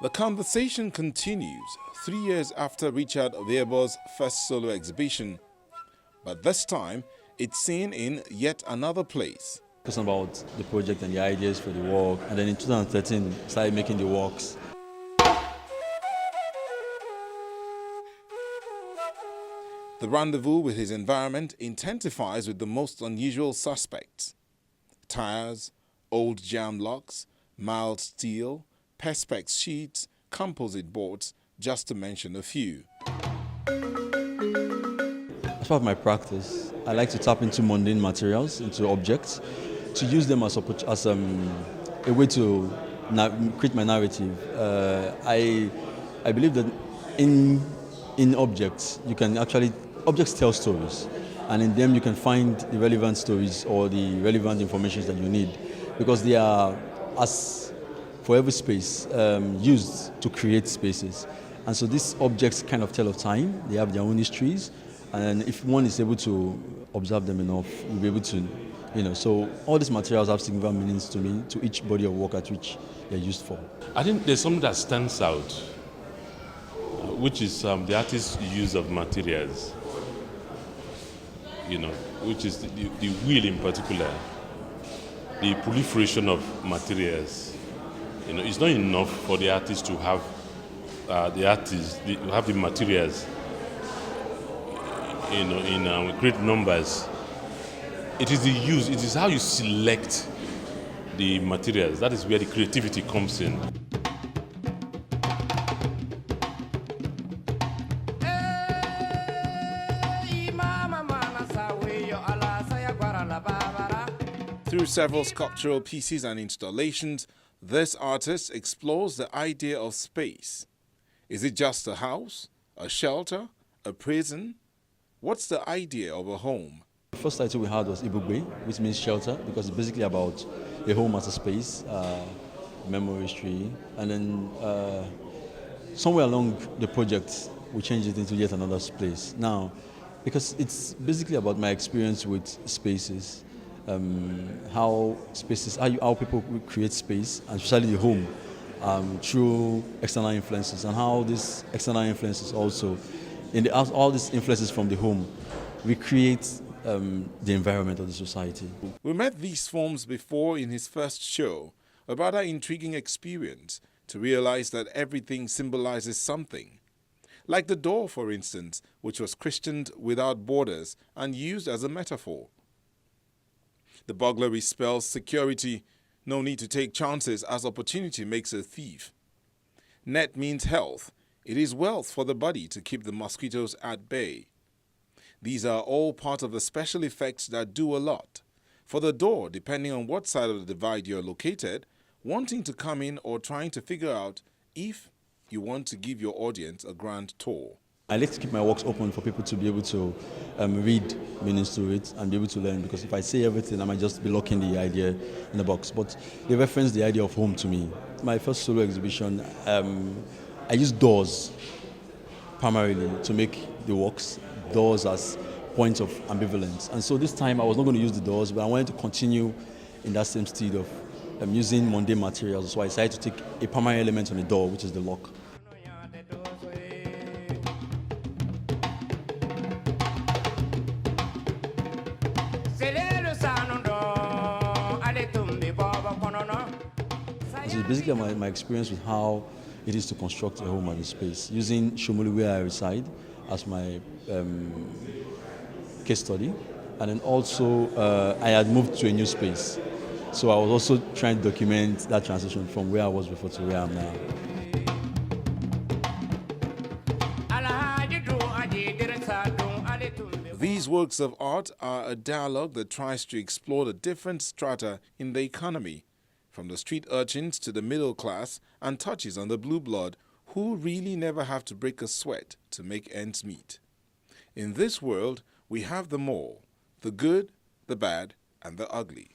The conversation continues 3 years after Richard Ovbiebor's first solo exhibition, but this time it's seen in yet another place. Talking about the project and the ideas for the work, and then in 2013 started making the works. The rendezvous with his environment intensifies with the most unusual suspects: tires, old jam locks, mild steel, perspex sheets, composite boards, just to mention a few. As part of my practice, I like to tap into mundane materials, into objects, to use them as a way to create my narrative. I believe that in objects, objects tell stories, and in them you can find the relevant stories or the relevant information that you need, because they are, as for every space, used to create spaces. And so these objects kind of tell of time. They have their own histories, and if one is able to observe them enough, you'll be able to, so all these materials have significant meanings to me, to each body of work at which they're used for. I think there's something that stands out, which is the artist's use of materials, which is the wheel in particular, the proliferation of materials. It's not enough for the artist to have the materials, in great numbers. It is the use, it is how you select the materials. That is where the creativity comes in. Through several sculptural pieces and installations, this artist explores the idea of space. Is it just a house, a shelter, a prison? What's the idea of a home? The first title we had was Ibugbe, which means shelter, because it's basically about a home as a space, memory history, and then somewhere along the project we changed it into yet another place. Now, because it's basically about my experience with spaces, how people create space, and especially the home, through external influences, and how these external influences also, all these influences from the home, recreate the environment of the society. We met these forms before in his first show, a rather intriguing experience to realize that everything symbolizes something. Like the door, for instance, which was christened Without Borders and used as a metaphor. The burglary spells security, no need to take chances as opportunity makes a thief. Net means health. It is wealth for the body to keep the mosquitoes at bay. These are all part of the special effects that do a lot. For the door, depending on what side of the divide you're located, wanting to come in or trying to figure out if you want to give your audience a grand tour. I like to keep my works open for people to be able to read meanings to it and be able to learn, because if I say everything, I might just be locking the idea in the box. But they reference the idea of home to me. My first solo exhibition, I used doors primarily to make the works, doors as points of ambivalence. And so this time I was not going to use the doors, but I wanted to continue in that same state of using mundane materials. So I decided to take a primary element on the door, which is the lock. So it's basically my experience with how it is to construct a home and a space, using Shomolu, where I reside, as my case study. And then also I had moved to a new space. So I was also trying to document that transition from where I was before to where I am now. These works of art are a dialogue that tries to explore the different strata in the economy, from the street urchins to the middle class, and touches on the blue blood who really never have to break a sweat to make ends meet. In this world, we have them all, the good, the bad, and the ugly.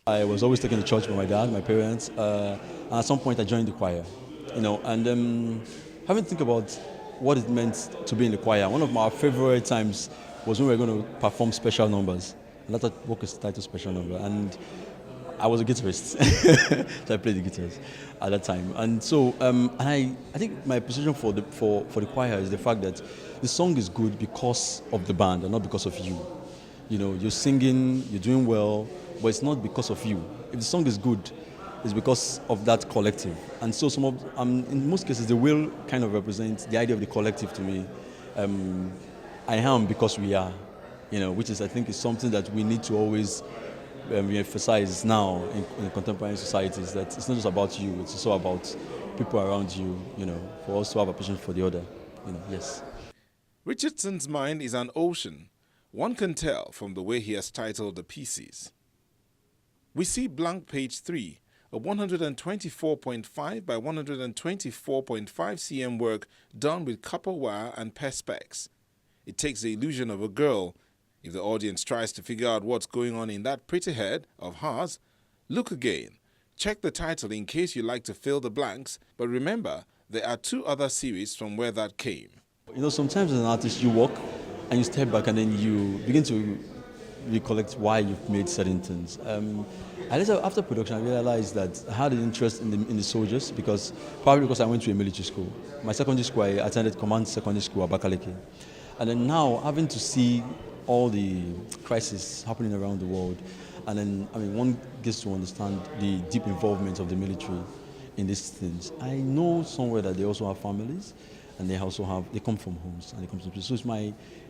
I was always taken to church by my dad, my parents, and at some point I joined the choir, and having to think about what it meant to be in the choir. One of my favorite times was when we were going to perform special numbers, and that work is titled Special Number. And I was a guitarist, so I played the guitars at that time. And so, and I think my position for the choir is the fact that the song is good because of the band and not because of you. You know, you're singing, you're doing well, but it's not because of you. If the song is good, it's because of that collective. And so in most cases, the will kind of represents the idea of the collective to me. I am because we are, you know, which is, I think, is something that we need to always re-emphasize now in contemporary societies, that it's not just about you, it's also about people around you, you know, for us to have appreciation for the other, you know, yes. Richardson's mind is an ocean. One can tell from the way he has titled the pieces. We see blank page 3, a 124.5 by 124.5 cm work done with copper wire and perspex. It takes the illusion of a girl. If the audience tries to figure out what's going on in that pretty head of hers, look again. Check the title in case you like to fill the blanks, but remember, there are 2 other series from where that came. You know, sometimes as an artist you walk and you step back and then you begin to recollect why you've made certain things. After production, I realized that I had an interest in the soldiers probably because I went to a military school. My secondary school, I attended Command Secondary School, Abakaliki. And then now, having to see all the crises happening around the world, and then, I mean, one gets to understand the deep involvement of the military in these things. I know somewhere that they also have families, and they come from homes, and they come from places. So it's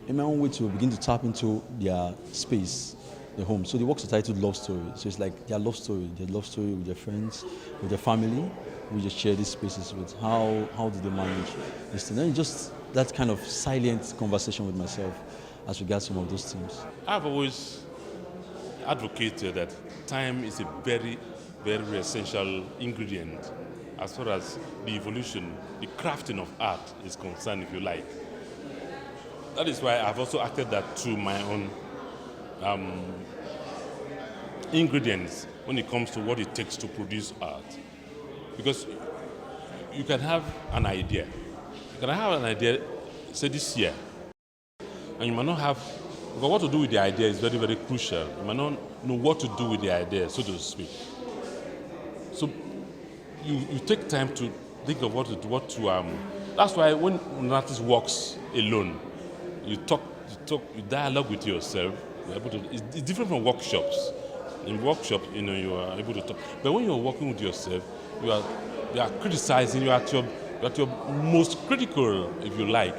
in my own way to begin to tap into their space, their home. So the works are titled Love Story. So it's like their love story with their friends, with their family. We just share these spaces with how do they manage this thing. And just that kind of silent conversation with myself as regards some of those things. I've always advocated that time is a very, very essential ingredient as far as the evolution, the crafting of art is concerned, if you like. That is why I've also acted that to my own ingredients when it comes to what it takes to produce art. Because you can have an idea. You can have an idea, say this year, and you might not have, because what to do with the idea is very, very crucial. You might not know what to do with the idea, so to speak. So you take time to think of what to that's why when an artist walks alone, you dialogue with yourself. You're able to, it's different from workshops. In workshops, you know, you are able to talk. But when you're working with yourself, you are criticizing. You're at your most critical, if you like.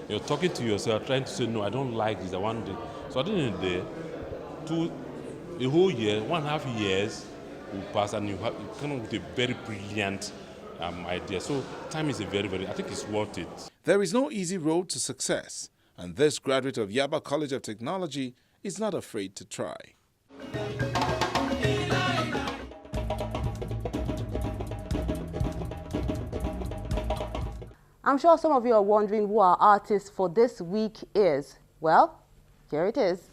You're talking to yourself, trying to say, no, I don't like this. I want this. So at the end of the day, a whole year, 1.5 years will pass, and you come up with a very brilliant idea. So time is I think it's worth it. There is no easy road to success, and this graduate of Yaba College of Technology is not afraid to try. I'm sure some of you are wondering who our artist for this week is. Well, here it is.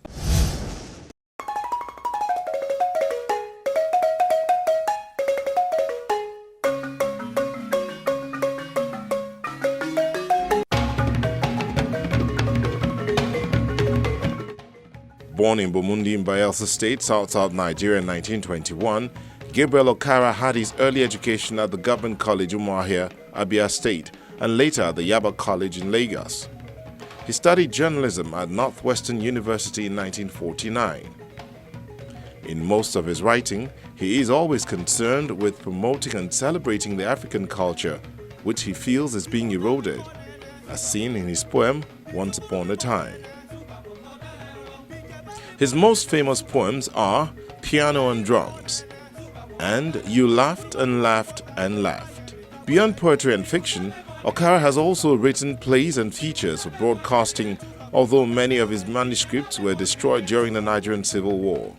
Born in Bomundi in Bayelsa State, South Nigeria in 1921, Gabriel Okara had his early education at the Government College Umuahia, Abia State, and later at the Yaba College in Lagos. He studied journalism at Northwestern University in 1949. In most of his writing, he is always concerned with promoting and celebrating the African culture, which he feels is being eroded, as seen in his poem, Once Upon a Time. His most famous poems are Piano and Drums and You Laughed and Laughed and Laughed. Beyond poetry and fiction, Okara has also written plays and features for broadcasting, although many of his manuscripts were destroyed during the Nigerian Civil War.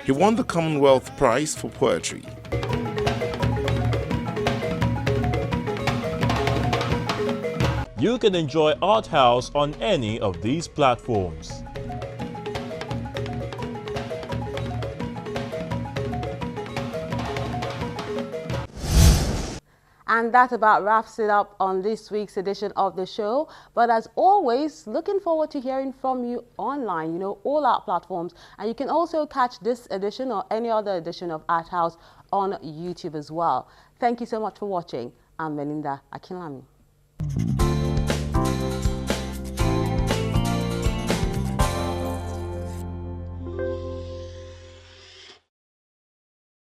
He won the Commonwealth Prize for Poetry. You can enjoy Art House on any of these platforms. And that about wraps it up on this week's edition of the show. But as always, looking forward to hearing from you online, all our platforms. And you can also catch this edition or any other edition of Art House on YouTube as well. Thank you so much for watching. I'm Melinda Akinlami.